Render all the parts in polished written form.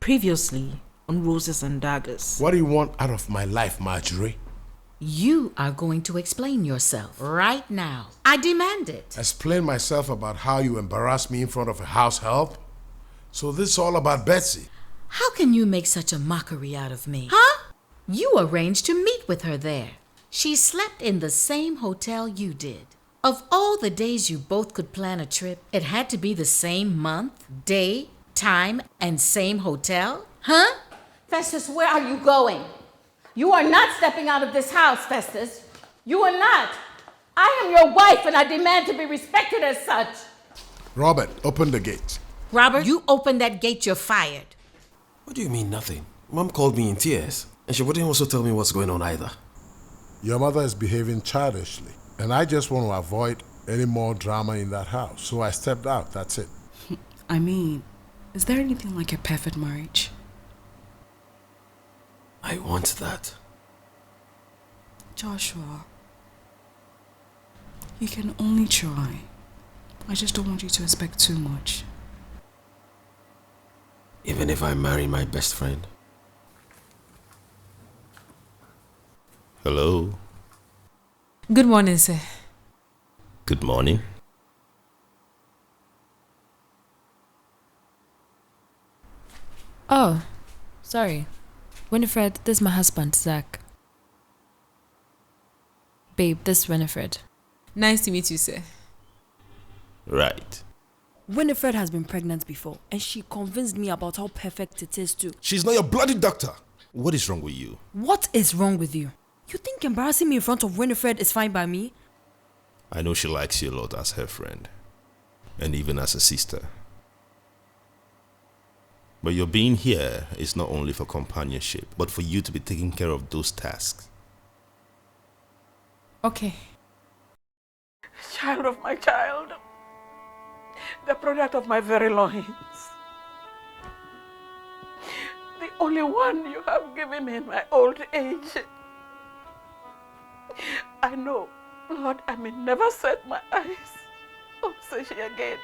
Previously on Roses and Daggers. What do you want out of my life, Marjorie? You are going to explain yourself right now. I demand it. Explain myself about how you embarrassed me in front of a house help? So this is all about Betsy. How can you make such a mockery out of me? Huh? You arranged to meet with her there. She slept in the same hotel you did. Of all the days you both could plan a trip, it had to be the same month, day, time, and same hotel? Huh? Festus, where are you going? You are not stepping out of this house, Festus. You are not. I am your wife and I demand to be respected as such. Robert, open the gate. Robert, you open that gate, you're fired. What do you mean nothing? Mom called me in tears, and she wouldn't also tell me what's going on either. Your mother is behaving childishly, and I just want to avoid any more drama in that house. So I stepped out, that's it. I mean, is there anything like a perfect marriage? I want that. Joshua, you can only try. I just don't want you to expect too much. Even if I marry my best friend. Hello. Good morning, sir. Good morning. Oh, sorry. Winifred, this is my husband, Zach. Babe, this is Winifred. Nice to meet you, sir. Right. Winifred has been pregnant before, and she convinced me about how perfect it is too. She's not your bloody doctor. What is wrong with you? What is wrong with you? You think embarrassing me in front of Winifred is fine by me? I know she likes you a lot as her friend, and even as a sister. But your being here is not only for companionship, but for you to be taking care of those tasks. Okay. Child of my child. The product of my very loins. The only one you have given me in my old age. I know, Lord, I may never set my eyes on such again.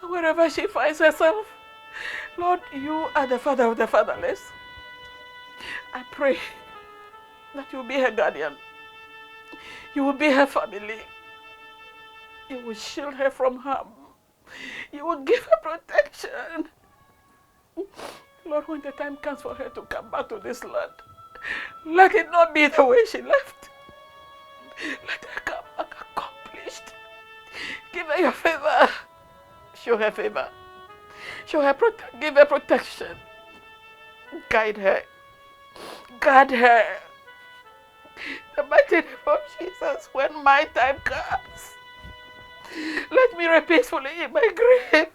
But wherever she finds herself, Lord, you are the father of the fatherless. I pray that you will be her guardian. You will be her family. You will shield her from harm. You will give her protection. Lord, when the time comes for her to come back to this land, let it not be the way she left. Let her come back accomplished. Give her your favor. Show her favor. Show her give her protection. Guide her. Guard her. The mighty name of Jesus, when my time comes, let me rest peacefully in my grave.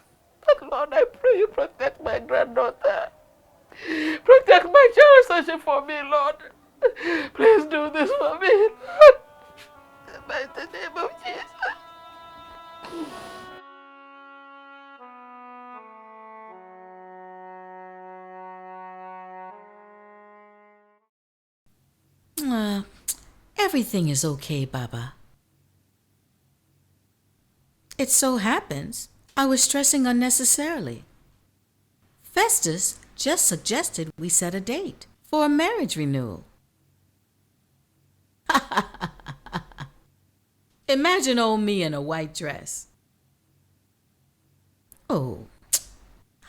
But Lord, I pray you protect my granddaughter. Protect my child searching for me, Lord. Please do this for me, Lord. In the mighty name of Jesus. Everything is okay, Baba. It so happens I was stressing unnecessarily. Festus just suggested we set a date for a marriage renewal. Imagine old me in a white dress. Oh,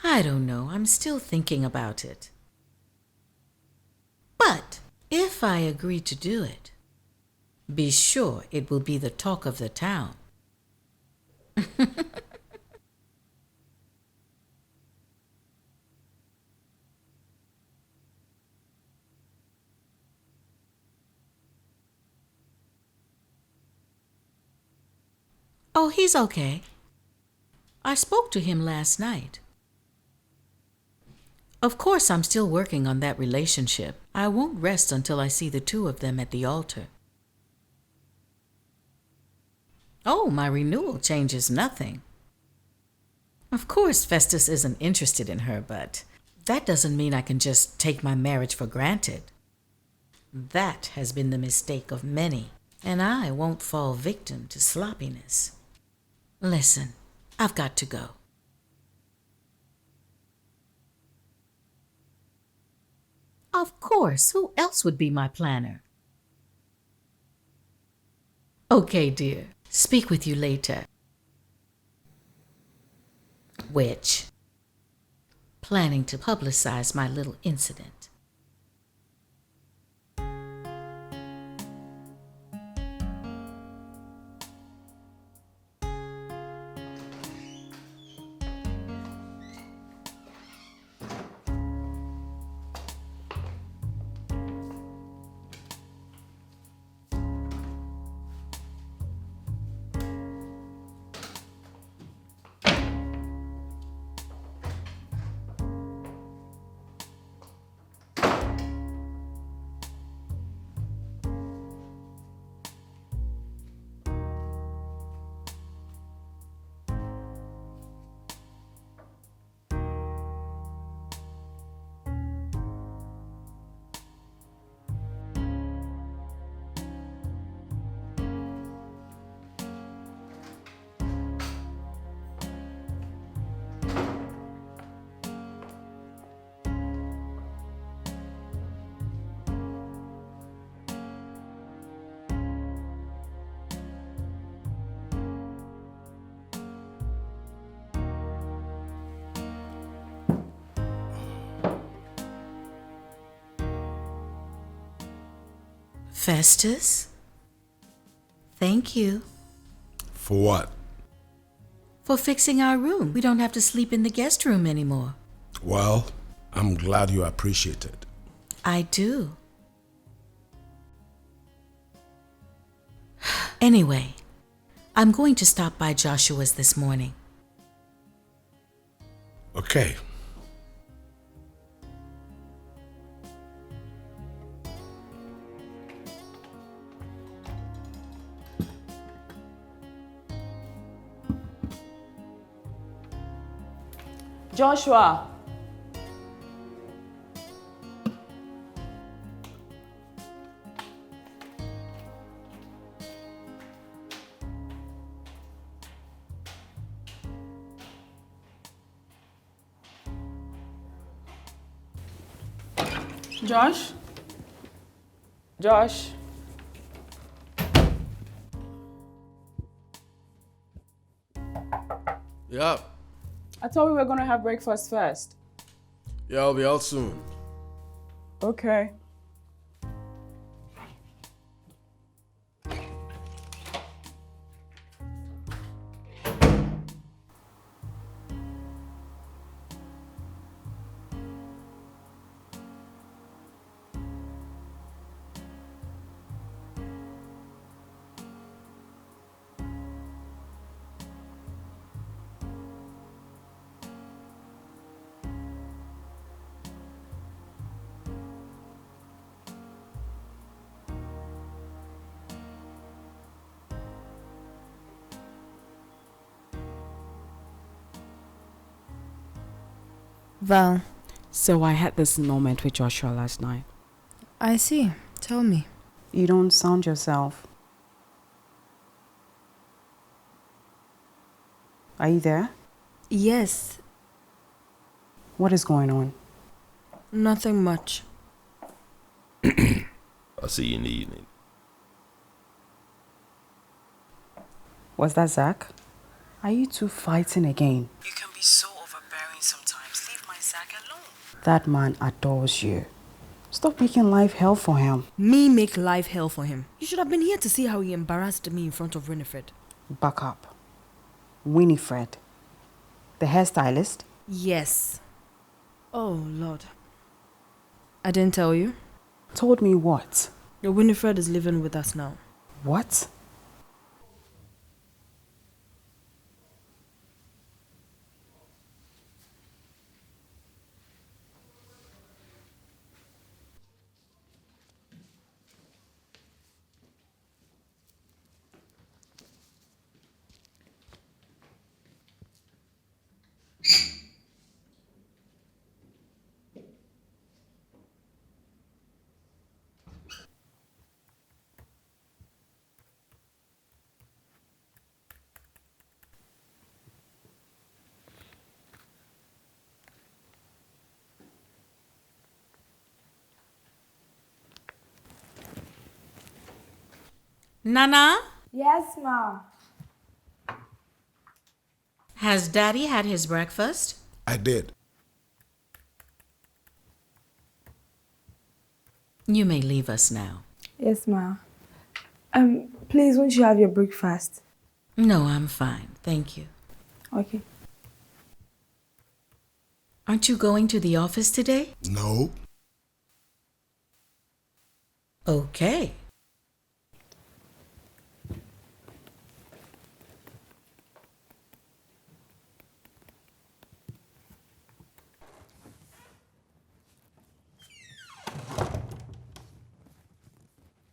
I don't know. I'm still thinking about it. But if I agree to do it, be sure it will be the talk of the town. Oh, he's okay. I spoke to him last night. Of course, I'm still working on that relationship. I won't rest until I see the two of them at the altar. Oh, my renewal changes nothing. Of course, Festus isn't interested in her, but that doesn't mean I can just take my marriage for granted. That has been the mistake of many, and I won't fall victim to sloppiness. Listen, I've got to go. Of course, who else would be my planner? Okay, dear. Speak with you later. Which? Planning to publicize my little incident. Festus? Thank you. For what? For fixing our room. We don't have to sleep in the guest room anymore. Well, I'm glad you appreciate it. I do. Anyway, I'm going to stop by Joshua's this morning. Okay. Joshua. Josh? Josh? Yeah. I thought we were going to have breakfast first. Yeah, I'll be out soon. Okay. Val, So I had this moment with Joshua last night. I see. Tell me. You don't sound yourself. Are you there? Yes, What is going on? nothing much. I'll see you in the evening. Was that Zach? Are you two fighting again? You can be so overbearing sometimes. Leave my Zach alone. That man adores you. Stop making life hell for him. Me make life hell for him. You should have been here to see how he embarrassed me in front of Winifred. Back up. Winifred. The hairstylist? Yes. Oh, Lord. I didn't tell you. Told me what? Your Winifred is living with us now. What? Nana, Yes, Ma. has Daddy had his breakfast? I did. You may leave us now. Yes, Ma. Please, won't you have your breakfast? No, I'm fine. Thank you. Okay. Aren't you going to the office today? No. Okay.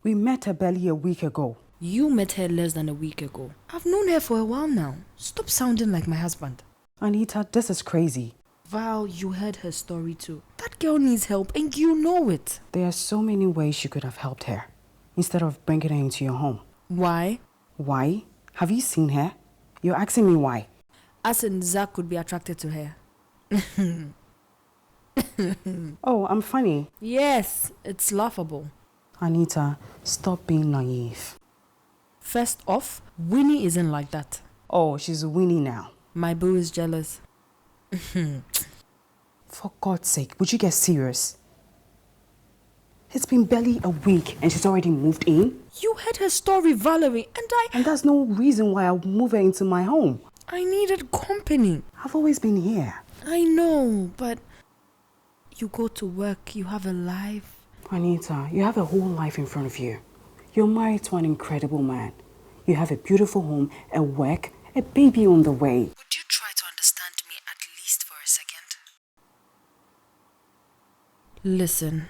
We met her barely a week ago. You met her less than a week ago. I've known her for a while now. Stop sounding like my husband. Anita, this is crazy. Val, you heard her story too. That girl needs help and you know it. There are so many ways you could have helped her, instead of bringing her into your home. Why? Why? Have you seen her? You're asking me why. As in Zach could be attracted to her. Oh, I'm funny. Yes, it's laughable. Anita, stop being naive. First off, Winnie isn't like that. Oh, she's Winnie now. My boo is jealous. For God's sake, would you get serious? It's been barely a week and she's already moved in. You heard her story, Valerie, And that's no reason why I'll move her into my home. I needed company. I've always been here. I know, but you go to work, you have a life. Anita, you have a whole life in front of you. You're married to an incredible man. You have a beautiful home, a work, a baby on the way. Would you try to understand me at least for a second? Listen.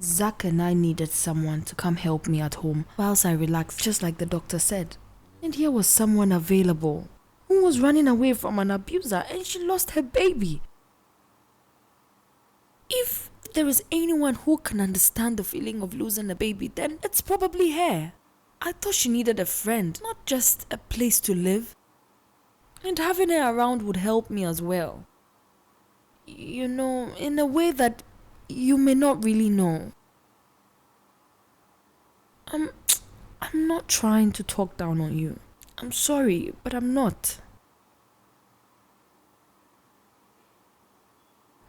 Zach and I needed someone to come help me at home whilst I relaxed, just like the doctor said. And here was someone available who was running away from an abuser and she lost her baby. If there is anyone who can understand the feeling of losing a baby, then it's probably her. I thought she needed a friend, not just a place to live. And having her around would help me as well. You know, in a way that you may not really know. I'm not trying to talk down on you. I'm sorry, but I'm not.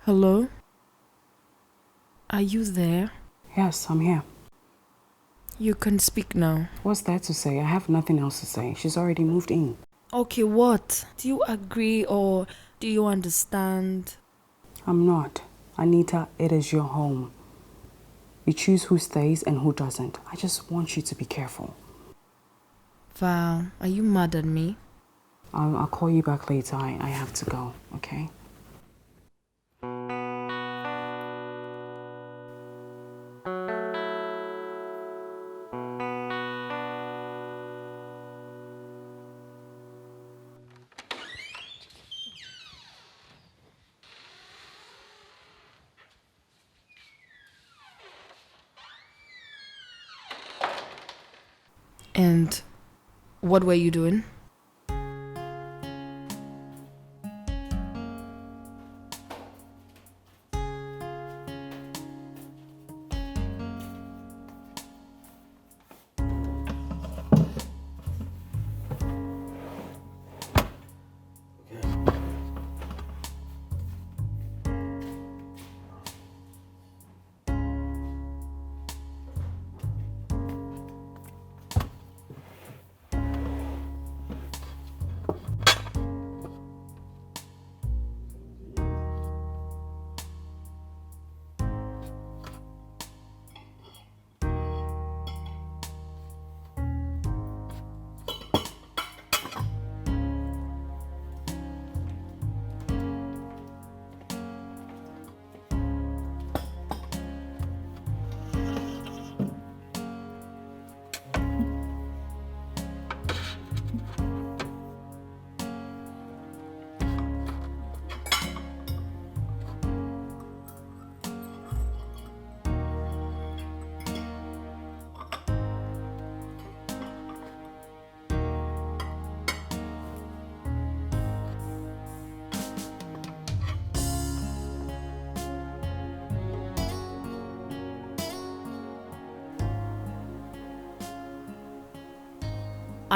Hello? Are you there? Yes, I'm here. You can speak now. What's there to say? I have nothing else to say. She's already moved in. Okay, what? Do you agree or do you understand? I'm not. Anita, it is your home. You choose who stays and who doesn't. I just want you to be careful. Val, are you mad at me? I'll call you back later. I have to go, okay? And what were you doing?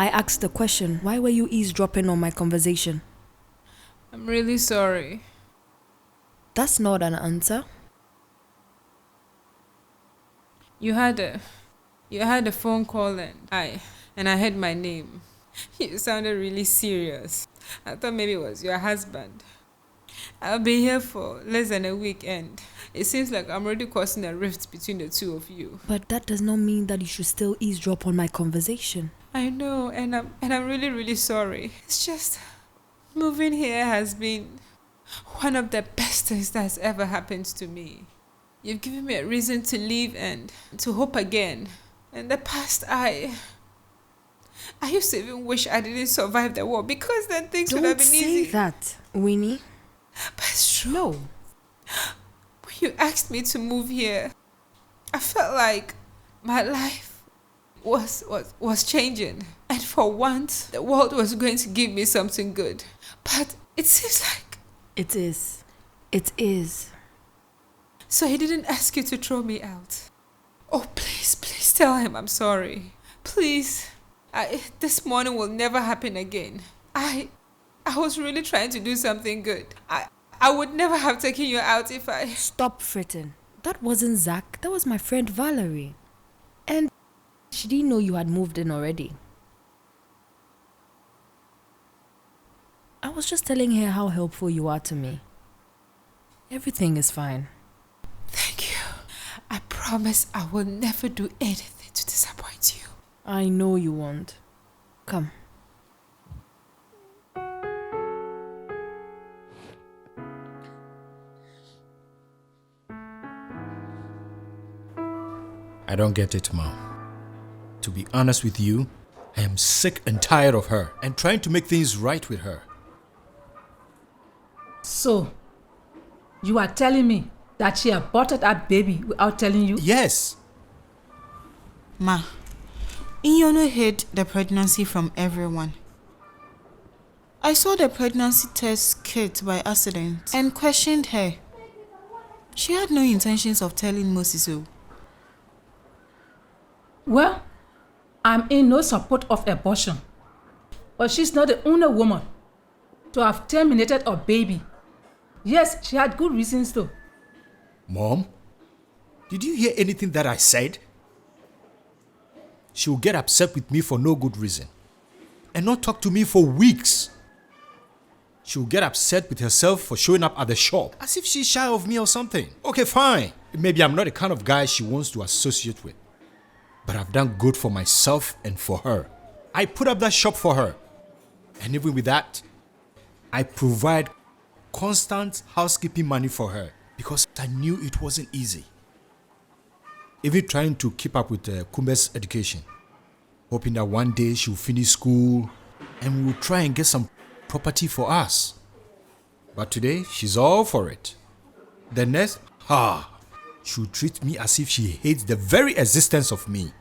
I asked the question, why were you eavesdropping on my conversation? I'm really sorry. That's not an answer. You had a phone call and I heard my name. You sounded really serious. I thought maybe it was your husband. I'll be here for less than a week and it seems like I'm already causing a rift between the two of you. But that does not mean that you should still eavesdrop on my conversation. I know, and I'm really, really sorry. It's just moving here has been one of the best things that's ever happened to me. You've given me a reason to live and to hope again. In the past, I used to even wish I didn't survive the war because then things would have been easy. Don't say that, Winnie. But it's true. No. When you asked me to move here, I felt like my life was changing. And for once, the world was going to give me something good. But it seems like... It is. It is. So he didn't ask you to throw me out. Oh, please tell him I'm sorry. Please. This morning will never happen again. I was really trying to do something good. I would never have taken you out if I... Stop fretting. That wasn't Zach. That was my friend Valerie. And she didn't know you had moved in already. I was just telling her how helpful you are to me. Everything is fine. Thank you. I promise I will never do anything to disappoint you. I know you won't. Come. I don't get it, Mom. To be honest with you, I am sick and tired of her and trying to make things right with her. So, you are telling me that she aborted that baby without telling you? Yes. Ma, Inyono hid the pregnancy from everyone. I saw the pregnancy test kit by accident and questioned her. She had no intentions of telling Moses. Well, I'm in no support of abortion. But she's not the only woman to have terminated a baby. Yes, she had good reasons though. Mom, did you hear anything that I said? She will get upset with me for no good reason and not talk to me for weeks. She will get upset with herself for showing up at the shop as if she's shy of me or something. Okay, fine. Maybe I'm not the kind of guy she wants to associate with. But I've done good for myself and for her. I put up that shop for her. And even with that, I provide constant housekeeping money for her because I knew it wasn't easy. Even trying to keep up with Kumbe's education, hoping that one day she'll finish school and we'll try and get some property for us. But today, she's all for it. The next, she'll treat me as if she hates the very existence of me.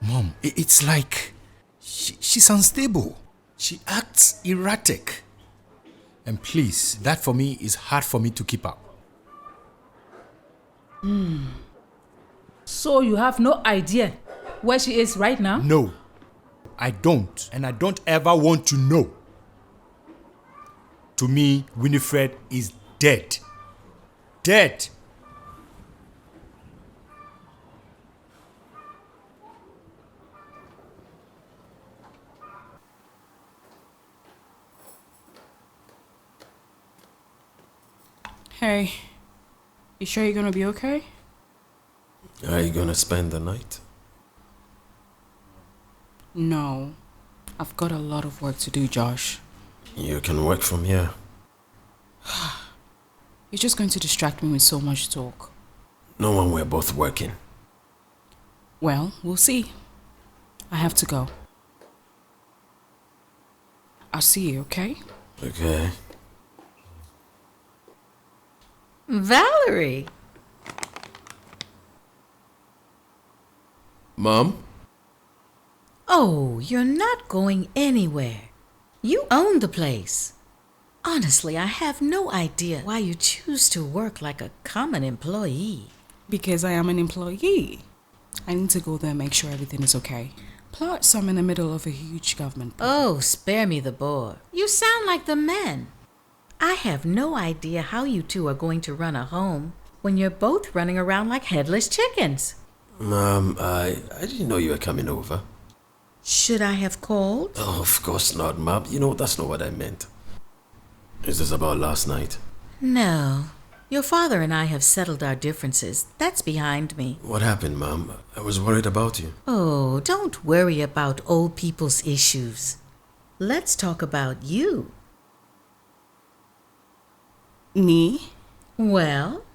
Mom, it's like she's unstable. She acts erratic. And please, that for me is hard for me to keep up. So you have no idea where she is right now? No, I don't. And I don't ever want to know. To me, Winifred is dead. Dead. Hey, you sure you're gonna be okay? Are you gonna spend the night? No, I've got a lot of work to do, Josh. You can work from here. You're just going to distract me with so much talk. No one, we're both working. Well, we'll see. I have to go. I'll see you, okay? Okay. Valerie! Mom? Oh, you're not going anywhere. You own the place. Honestly, I have no idea why you choose to work like a common employee. Because I am an employee. I need to go there and make sure everything is okay. Plus, I'm in the middle of a huge government project. Oh, spare me the bore. You sound like the men. I have no idea how you two are going to run a home when you're both running around like headless chickens. Mom, I didn't know you were coming over. Should I have called? Oh, of course not, Mom. You know, that's not what I meant. Is this about last night? No. Your father and I have settled our differences. That's behind me. What happened, Mom? I was worried about you. Oh, don't worry about old people's issues. Let's talk about you. Me? Well,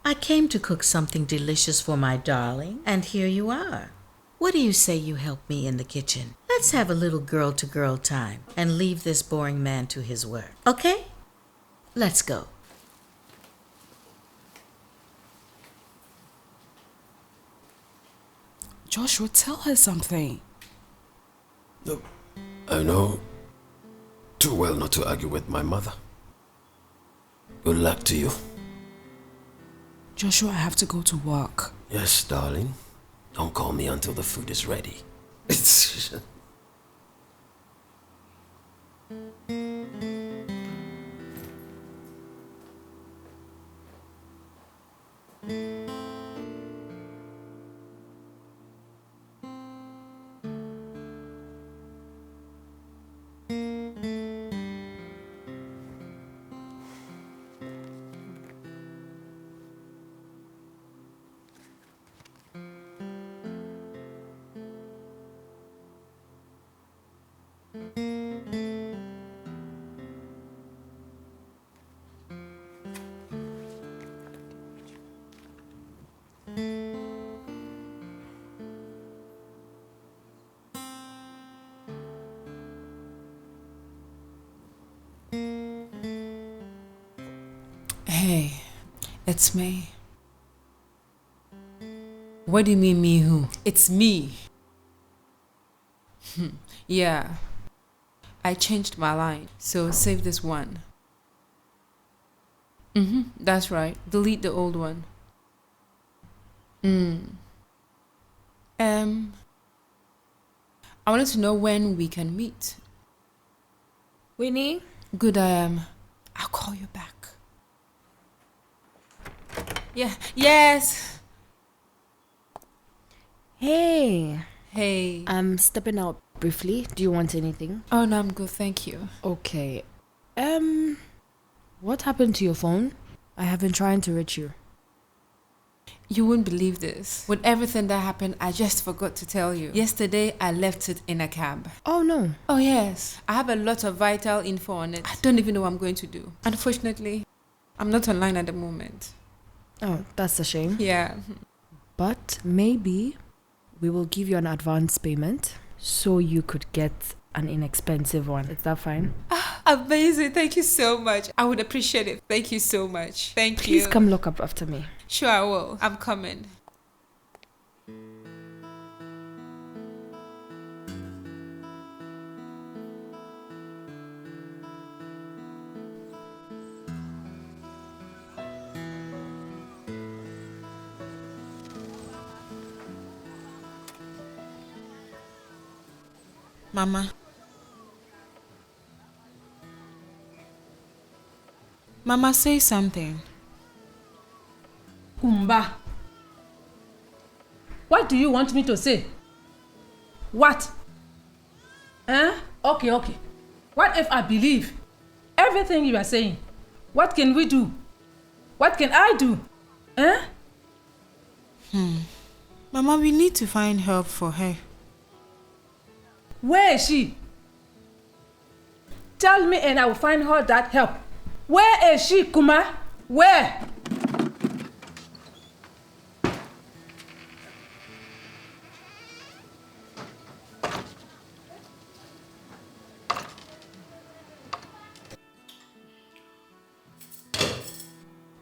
I came to cook something delicious for my darling, and here you are. What do you say you help me in the kitchen? Let's have a little girl-to-girl time and leave this boring man to his work, okay? Let's go. Joshua, tell her something. Look, I know too well not to argue with my mother. Good luck to you. Joshua, I have to go to work. Yes, darling. Don't call me until the food is ready. Hey, it's me. What do you mean, me who? It's me. Yeah. I changed my line, so save this one. That's right. Delete the old one. I wanted to know when we can meet. Winnie? Good, I'll call you back. Yeah, yes. Hey. Hey. I'm stepping out briefly. Do you want anything? Oh, no, I'm good, thank you. Okay. What happened to your phone? I have been trying to reach you. You wouldn't believe this. With everything that happened, I just forgot to tell you. Yesterday, I left it in a cab. Oh, no. Oh, yes. I have a lot of vital info on it. I don't even know what I'm going to do. Unfortunately, I'm not online at the moment. Oh, that's a shame. Yeah. But maybe we will give you an advance payment so you could get an inexpensive one. Is that fine? Amazing. Thank you so much. I would appreciate it. Thank you so much. Thank you. Please come lock up after me. Sure, I will. I'm coming. Mama. Mama, say something. Kumba. What do you want me to say? What? Okay. What if I believe everything you are saying? What can we do? What can I do? Mama, we need to find help for her. Where is she? Tell me and I will find her that help. Where is she, Kuma? Where?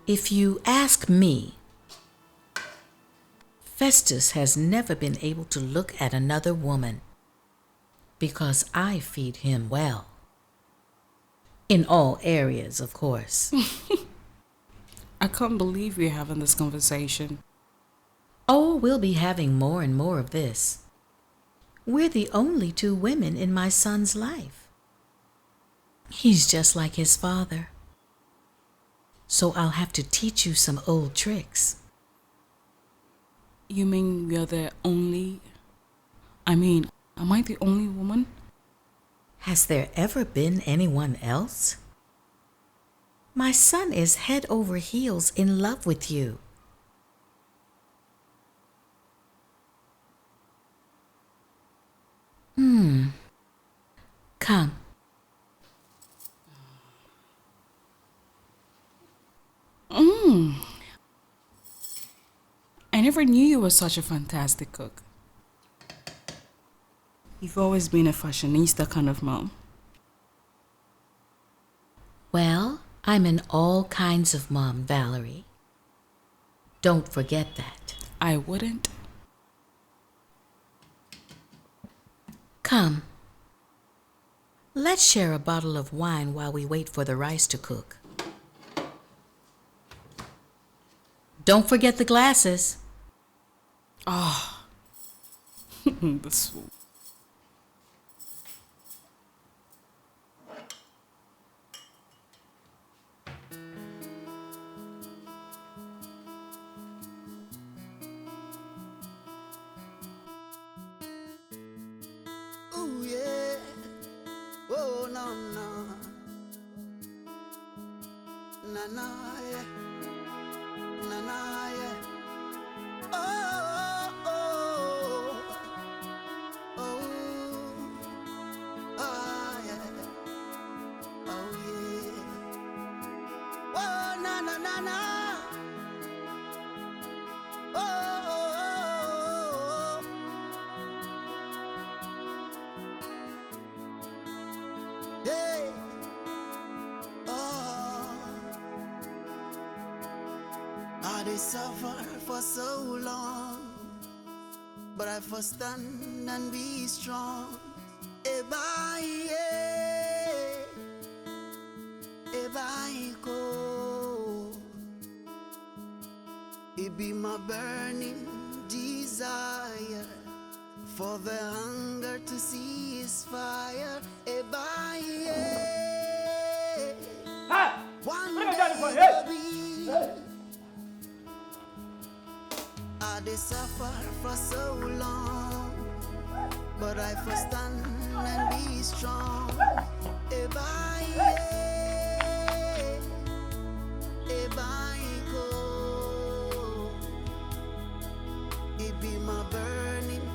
If you ask me, Festus has never been able to look at another woman because I feed him well. In all areas, of course. I can't believe we're having this conversation. Oh, we'll be having more and more of this. We're the only two women in my son's life. He's just like his father. So I'll have to teach you some old tricks. You mean we're the only... am I the only woman? Has there ever been anyone else? My son is head over heels in love with you. Come. I never knew you were such a fantastic cook. You've always been a fashionista kind of mom. Well, I'm an all kinds of mom, Valerie. Don't forget that. I wouldn't. Come. Let's share a bottle of wine while we wait for the rice to cook. Don't forget the glasses. The swoop. Ooh, yeah. Oh, no, no. Na, na, yeah. Na, na, yeah. Oh, oh, oh, oh, yeah. Oh, yeah. Oh, na, na, na, na. Oh, oh, oh. Hey. Oh. I did suffer for so long, but I first stand and be strong. Ebaye, ebaiko. It be my burning desire for the hunger to see his fire. Ebaye. One day it'll be. I did suffer for so long, but I first stand and be strong. Ebaye, ebaiko. It be my burning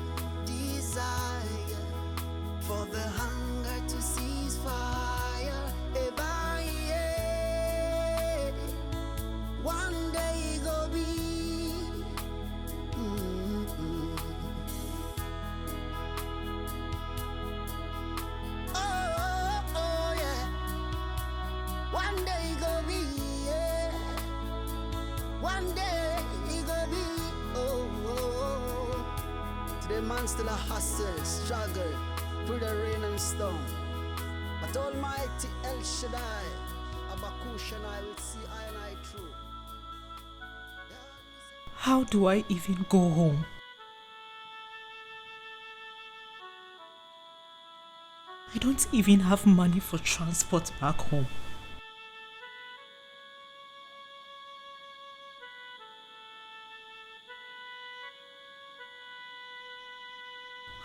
desire for the hunger to cease fire. Ebaye, one day it go be. One day it go be, yeah. One day it go be, oh, oh, oh. Today man still a hustle, struggle through the rain and storm. But Almighty El Shaddai, Abakush and I will see I and I through. How do I even go home? I don't even have money for transport back home.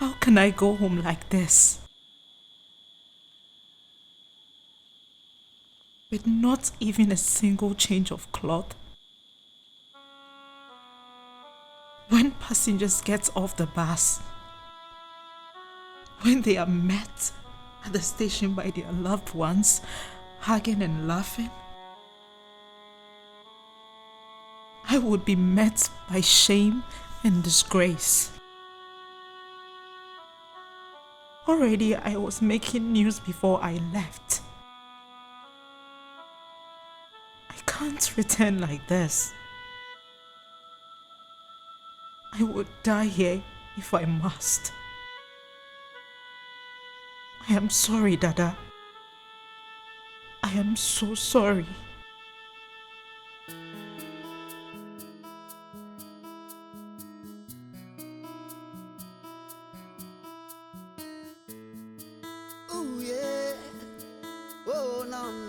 How can I go home like this? With not even a single change of cloth? When passengers get off the bus, when they are met at the station by their loved ones, hugging and laughing, I would be met by shame and disgrace. Already I was making news before I left. I can't return like this. I would die here if I must. I am sorry, Dada. I am so sorry.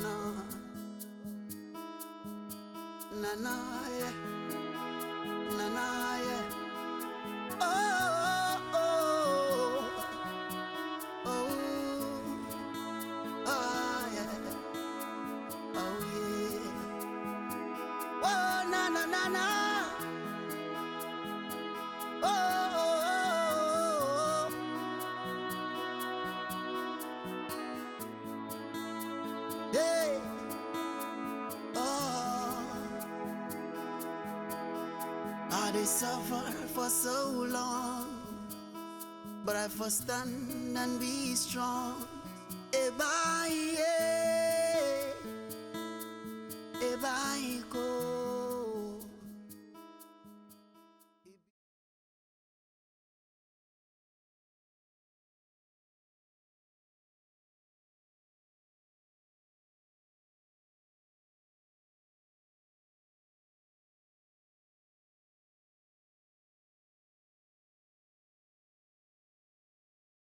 yeah. Yeah. Oh, oh, oh, oh, yeah. Oh, yeah. Oh, na. Oh, hey. I suffer for so long, but I first stand and be strong. Ebaye,